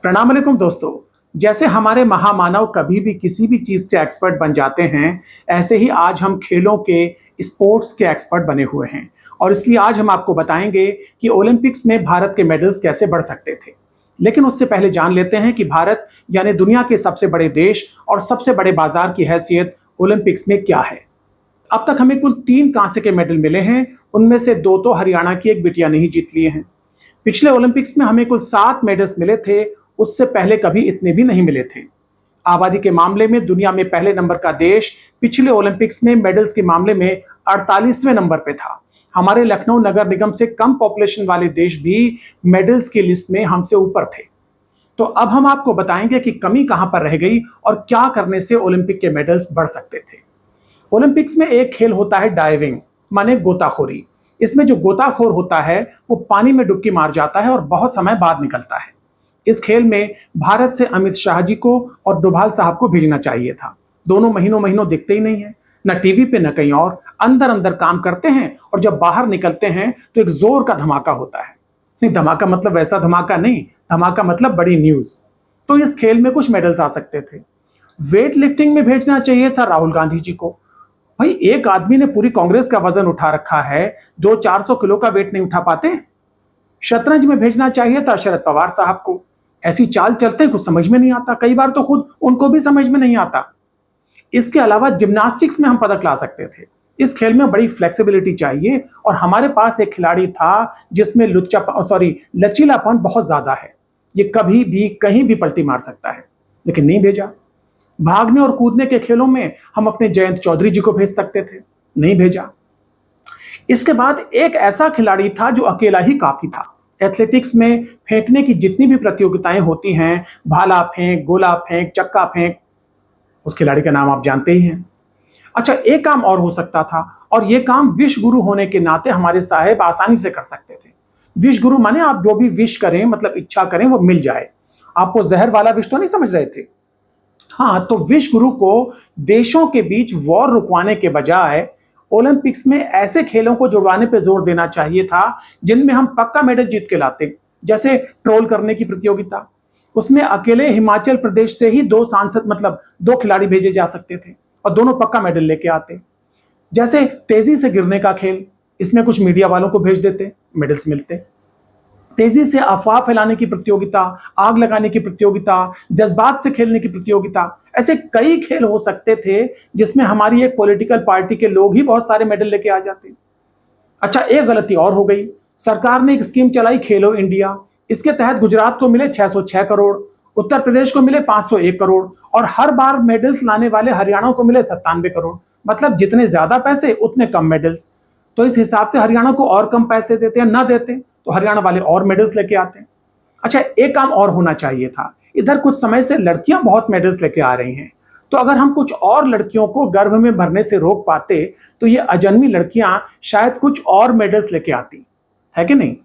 प्रणाम अलैकुम दोस्तों। जैसे हमारे महामानव कभी भी किसी भी चीज के एक्सपर्ट बन जाते हैं, ऐसे ही आज हम खेलों के स्पोर्ट्स के एक्सपर्ट बने हुए हैं। और इसलिए आज हम आपको बताएंगे कि ओलंपिक्स में भारत के मेडल्स कैसे बढ़ सकते थे। लेकिन उससे पहले जान लेते हैं कि भारत यानी दुनिया के सबसे बड़े देश और सबसे बड़े बाजार की हैसियत ओलंपिक्स में क्या है। अब तक हमें कुल 3 कांसे के मेडल मिले हैं, उनमें से 2 तो हरियाणा की एक बिटिया ने ही जीत लिए हैं। पिछले ओलंपिक्स में हमें कुल 7 मेडल्स मिले थे, उससे पहले कभी इतने भी नहीं मिले थे। आबादी के मामले में दुनिया में पहले नंबर का देश पिछले ओलंपिक्स में मेडल्स के मामले में 48वें नंबर पे था। हमारे लखनऊ नगर निगम से कम पॉपुलेशन वाले देश भी मेडल्स की लिस्ट में हमसे ऊपर थे। तो अब हम आपको बताएंगे कि कमी कहां पर रह गई और क्या करने से ओलंपिक के मेडल्स बढ़ सकते थे। ओलंपिक्स में एक खेल होता है डाइविंग, माने गोताखोरी। इसमें जो गोताखोर होता है वो पानी में डुबकी मार जाता है और बहुत समय बाद निकलता है। इस खेल में भारत से अमित शाह जी को और डोभाल साहब को भेजना चाहिए था। दोनों महीनों दिखते ही नहीं है, न टीवी पे न कहीं और। अंदर अंदर काम करते हैं और जब बाहर निकलते हैं तो एक जोर का धमाका होता है। नहीं, धमाका मतलब वैसा धमाका नहीं, धमाका मतलब बड़ी न्यूज। तो इस खेल में कुछ मेडल्स आ सकते थे। वेट लिफ्टिंग में भेजना चाहिए था राहुल गांधी जी को। भाई, एक आदमी ने पूरी कांग्रेस का वजन उठा रखा है, 200-400 किलो का वेट नहीं उठा पाते। शतरंज में भेजना चाहिए था शरद पवार साहब को। ऐसी चाल चलते कुछ समझ में नहीं आता, कई बार तो खुद उनको भी समझ में नहीं आता। इसके अलावा जिम्नास्टिक्स में हम पदक ला सकते थे। इस खेल में बड़ी फ्लेक्सिबिलिटी चाहिए और हमारे पास एक खिलाड़ी था जिसमें लचीलापन बहुत ज्यादा है। ये कभी भी कहीं भी पलटी मार सकता है, लेकिन नहीं भेजा। भागने और कूदने के खेलों में हम अपने जयंत चौधरी जी को भेज सकते थे, नहीं भेजा। इसके बाद एक ऐसा खिलाड़ी था जो अकेला ही काफी था। एथलेटिक्स में फेंकने की जितनी भी प्रतियोगिताएं होती हैं, भाला फेंक, गोला फेंक, चक्का फेंक, उस खिलाड़ी का नाम आप जानते ही हैं। अच्छा, एक काम और हो सकता था, और यह काम विश्व गुरु होने के नाते हमारे साहेब आसानी से कर सकते थे। विश्व गुरु माने आप जो भी विश करें, मतलब इच्छा करें, वो मिल जाए। आप वो जहर वाला विश तो नहीं समझ रहे थे। हाँ, तो विश्व गुरु को देशों के बीच वॉर रुकवाने के बजाय ओलंपिक्स में ऐसे खेलों को जुड़वाने पर जोर देना चाहिए था जिनमें हम पक्का मेडल जीत के लाते। जैसे ट्रोल करने की प्रतियोगिता, उसमें अकेले हिमाचल प्रदेश से ही 2 सांसद, मतलब 2 खिलाड़ी भेजे जा सकते थे और दोनों पक्का मेडल लेके आते। जैसे तेजी से गिरने का खेल, इसमें कुछ मीडिया वालों को भेज देते, मेडल्स मिलते। तेजी से अफवाह फैलाने की प्रतियोगिता, आग लगाने की प्रतियोगिता, जज्बात से खेलने की प्रतियोगिता, ऐसे कई खेल हो सकते थे जिसमें हमारी एक पॉलिटिकल पार्टी के लोग ही बहुत सारे मेडल लेके आ जाते। अच्छा, एक गलती और हो गई। सरकार ने एक स्कीम चलाई, खेलो इंडिया। इसके तहत गुजरात को मिले 606 करोड़, उत्तर प्रदेश को मिले 501 करोड़ और हर बार मेडल्स लाने वाले हरियाणा को मिले 97 करोड़। मतलब जितने ज्यादा पैसे उतने कम मेडल्स। तो इस हिसाब से हरियाणा को और कम पैसे देते हैं, ना देते तो हरियाणा वाले और मेडल्स लेके आते हैं। अच्छा, एक काम और होना चाहिए था। इधर कुछ समय से लड़कियां बहुत मेडल्स लेके आ रही हैं, तो अगर हम कुछ और लड़कियों को गर्भ में भरने से रोक पाते तो ये अजन्मी लड़कियां शायद कुछ और मेडल्स लेके आती, है कि नहीं।